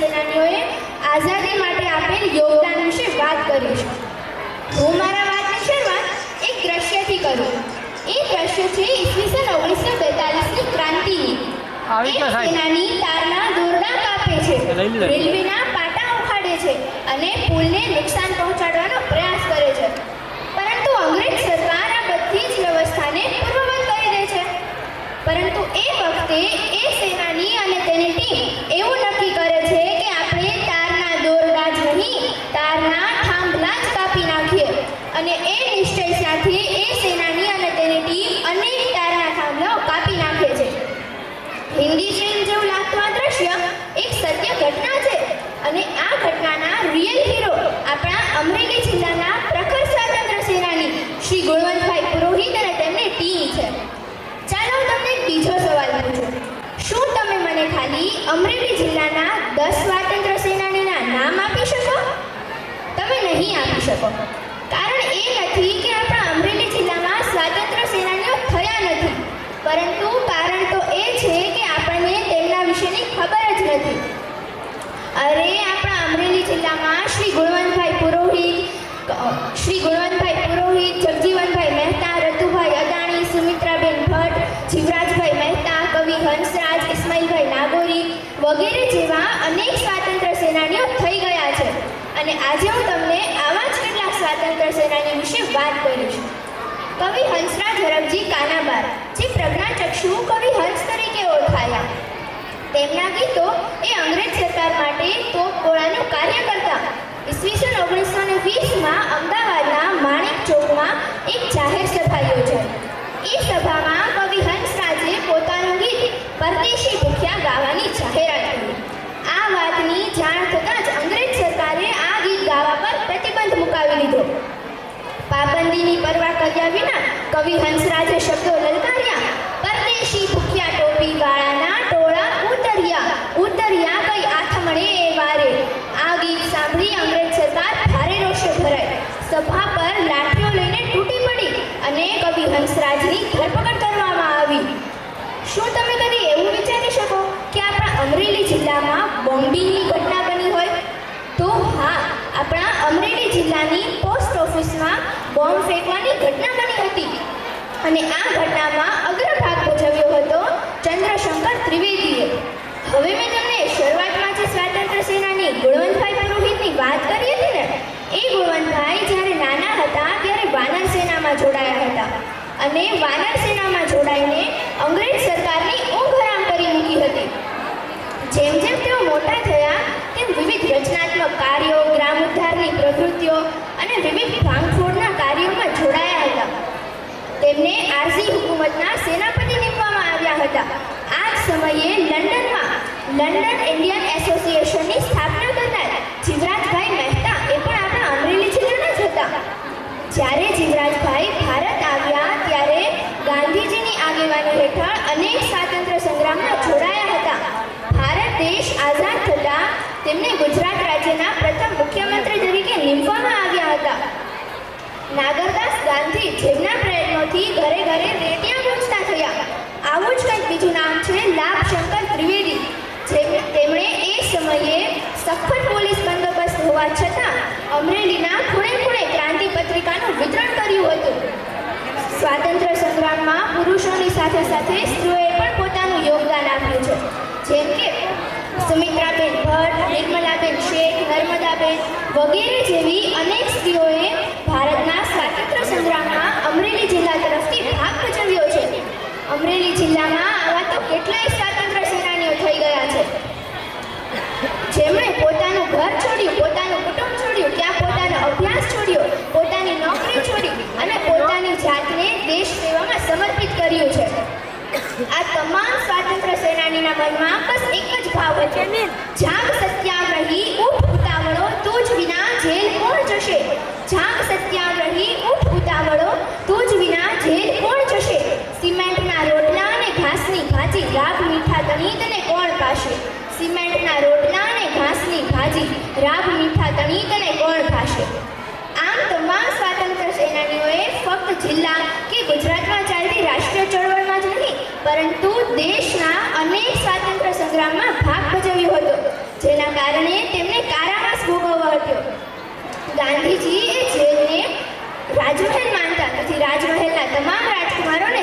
સેનાનીઓએ આઝાદી માટે આપેલ યોગદાન વિશે વાત કરીશ. હું મારા વાતની શરૂઆત એક દ્રશ્યથી કરું. એ દ્રશ્ય છે ઈસવીસન 1942ની ક્રાંતિની. એક સેનાની તારના દોરડા કાપે છે, રેલવેના પાટા ઉખાડે છે અને પુલને નુકસાન પહોંચાડવાનો પ્રયાસ કરે છે. પરંતુ અંગ્રેજ સરકાર આ બધી જ વ્યવસ્થાને પૂર્વવત કરી દે છે. પરંતુ એ વખતે એ સેનાની અને તેની ટીમ એવું નક્કી કરે છે કે આપણે તારના દોરડા જ નહીં, તારના થાંભલા જ કાપી નાખીએ. અને એ નિશ્ચય સાથે એ સેનાની અને તેની ટીમ અનેક તારના થાંભલાઓ કાપી નાખે છે. હિન્દી ફિલ્મ જેવું લાગતું આ દ્રશ્ય એક સત્ય ઘટના છે અને આ ઘટનાના રિયલ હીરો આપણા અમરેલી જિલ્લાના પ્રખર સ્વાતંત્ર્ય સેનાની શ્રી ગુણવંતભાઈ પુરોહિત અને તેમની ટીમ છે. ચાલો હું તમને એક બીજો સવાલ પૂછું. શું તમે મને ખાલી અમરેલી જિલ્લાના 10 સ્વાતંત્ર્ય સેનાનીના નામ આપી શકો? તમે નહીં આપી શકો. કારણ એ નથી કે આપણા અમરેલી જિલ્લામાં સ્વાતંત્ર્ય સેનાનીઓ થયા નથી, પરંતુ કારણ તો એ છે કે આપણને તેમના વિશેની ખબર જ નથી. અરે આપણા અમરેલી જિલ્લામાં શ્રી ગુણવંતભાઈ પુરોહિત, જગજીવનભાઈ મહેતા, રતુભાઈ અદાણી, સુમિત્રાબેન ભટ્ટ, જીવરાજભાઈ મહેતા, કવિ હંસરાજ, ઇસ્માઇલભાઈ નાગોરી વગેરે જેવા અનેક સ્વાતંત્ર્ય સેનાનીઓ થઈ ગયા છે. અને આજે હું તમને આવા જ કેટલાક સ્વાતંત્ર્ય સેનાની વિશે વાત કરીશ. કવિ હંસરાજ હરખજી કાનાબાર, જે પ્રજ્ઞાચક્ષુ કવિ હંસ તરીકે ઓળખાયા. તેમના ગીતો એ અંગ્રેજ સરકાર માટે તોપગોળાનું કાર્ય કરતા. ઈસવીસન 1920માં અમદાવાદના માણેક ચોકમાં એક જાહેર સભા યોજાઈ. એ સભામાં કવિ હંસરાજે પોતાનું ગીત પરદેશી ભૂખ્યા ગાવાની જાહેરાત કરી. આ વાતની જાણ થતાં જ અંગ્રેજ સરકારે આ ગીત ગાવા પર પ્રતિબંધ મુકાવી લીધો. પાબંદીની પરવા કર્યા વિના કવિ હંસરાજે શબ્દો લલકાર્યા. પરદેશી ભૂખ્યા ટોપી વાળાના ટોળા ઉતર્યા, ઉતર્યા કઈ આથમણે એ વારે. આ ગીત સાંભળી અંગ્રેજ સરકાર ભારે રોષે ભરાઈ. સભા પર લાઠીઓ લઈને તૂટી પડી અને કવિ હંસરાજની ધરપકડ કરવામાં આવી. શું તમે કદી એવું વિચારી શકો કે આપણા અમરેલી જિલ્લામાં બોમ્બિંગની ઘટના બની હોય? તો હા, આપણા અમરેલી જિલ્લાની પોસ્ટ ઓફિસમાં બોમ્બ ફેંકવાની ઘટના બની હતી. અને આ ઘટનામાં અગ્રભાગ ભજવ્યો હતો ચંદ્રશંકર ત્રિવેદીએ. હવે મેં તમને શરૂઆતમાં જે સ્વાતંત્ર્ય સેનાની ગુણવંતભાઈ પુરોહિતની વાત કરી હતી ને, એ ગુણવંતભાઈ જ્યારે નાના હતા ત્યારે વાનર સેનામાં જોડાયા હતા. અને વાનર સેનામાં જોડાઈને અંગ્રેજ સરકારની ઊંઘ હરામ કરી મૂકી હતી. જેમ જેમ તેઓ મોટા થયા તેમ વિવિધ રચનાત્મક કાર્યો, ગ્રામ ઉદ્ધારની પ્રવૃત્તિઓ અને વિવિધ ભાંગફોડના કાર્યોમાં જોડાયા હતા. તેમને આરઝી હુકુમતના સેનાપતિ નીમવામાં આવ્યા હતા. આ જ સમયે લંડન ઇન્ડિયન એસોસિએશનની સ્થાપના કરનાર જીવરાજભાઈ મહેતા એ પણ આપણા અમરેલી જિલ્લાના જ હતા. જ્યારે જીવરાજભાઈ ભારત આવ્યા ત્યારે ગાંધીજીની આગેવાની હેઠળ અનેક સ્વાતંત્ર્ય સંગ્રામમાં જોડાયા હતા. ભારત દેશ આઝાદ થતાં તેમને ગુજરાત રાજ્યના પ્રથમ મુખ્યમંત્રી તરીકે નીમવામાં આવ્યા હતા. નાગરદાસ ગાંધી જેમના પ્રયત્નોથી ઘરે ઘરે રેડિયા ગૂંજતા થયા. આવું જ કંઈક બીજું નામ છે લાભશંકર ત્રિવેદી. તેમણે એ સમયે સખત પોલીસ બંદોબસ્ત હોવા છતાં અમરેલીના ખૂણે ખૂણે ક્રાંતિ પત્રિકાનું વિતરણ કર્યું હતું. સ્વાતંત્ર્ય સંગ્રામમાં પુરુષોની સાથે સાથે સ્ત્રીઓએ પણ પોતાનું યોગદાન આપ્યું છે. જેમ કે સુમિત્રાબેન ભટ્ટ, નિર્મલાબેન શેખ, નર્મદાબેન વગેરે જેવી અનેક સ્ત્રીઓએ ભારતના સ્વાતંત્ર્ય સંગ્રામમાં અમરેલી જિલ્લા તરફથી ભાગ ભજવ્યો છે. અમરેલી જિલ્લામાં આવા તો કેટલાય સ્વાતંત્ર્ય સેનાનીઓ થઈ ગયા છે, જેમણે પોતાનું ઘર છોડ્યું, પોતાનું કુટુંબ છોડ્યું, ત્યાં પોતાનો અભ્યાસ છોડ્યો, પોતાની નોકરી છોડી અને પોતાની જાતને દેશ સેવામાં સમર્પિત કર્યું છે. આ તમામ સ્વાતંત્ર્ય સેનાનીના મનમાં બસ એક જ ભાવ હતો, જાગ સત્યાગ્રહી ઉઠ ઉતાવળો, તુજ વિના જેલ કોણ જશે. જાગ સત્યાગ્રહી ઉઠ ઉતાવળો, તુજ વિના જેલ કોણ જશે. સિમેન્ટના રોટલા અને ઘાસની ભાજી, રાગ મીઠા તણી તને કોણ ખાશે. સિમેન્ટના રોટલા અને ઘાસની ભાજી, રાગ મીઠા તણી તને કોણ ખાશે. આમ તમામ સ્વાતંત્ર્ય સેનાનીઓએ ફક્ત જિલ્લા કે ગુજરાતમાં ચાલતી રાષ્ટ્રીય ચળવળમાં જ નહીં, પરંતુ દેશના અનેક સ્વાતંત્ર્ય સંગ્રામમાં ભાગ ભજવ્યો હતો, જેના કારણે તેમને કારાવાસ ભોગવવો પડ્યો. ગાંધીજી એ જેલને રાજમહેલ માનતા નથી. રાજમહેલના તમામ રાજકુમારોને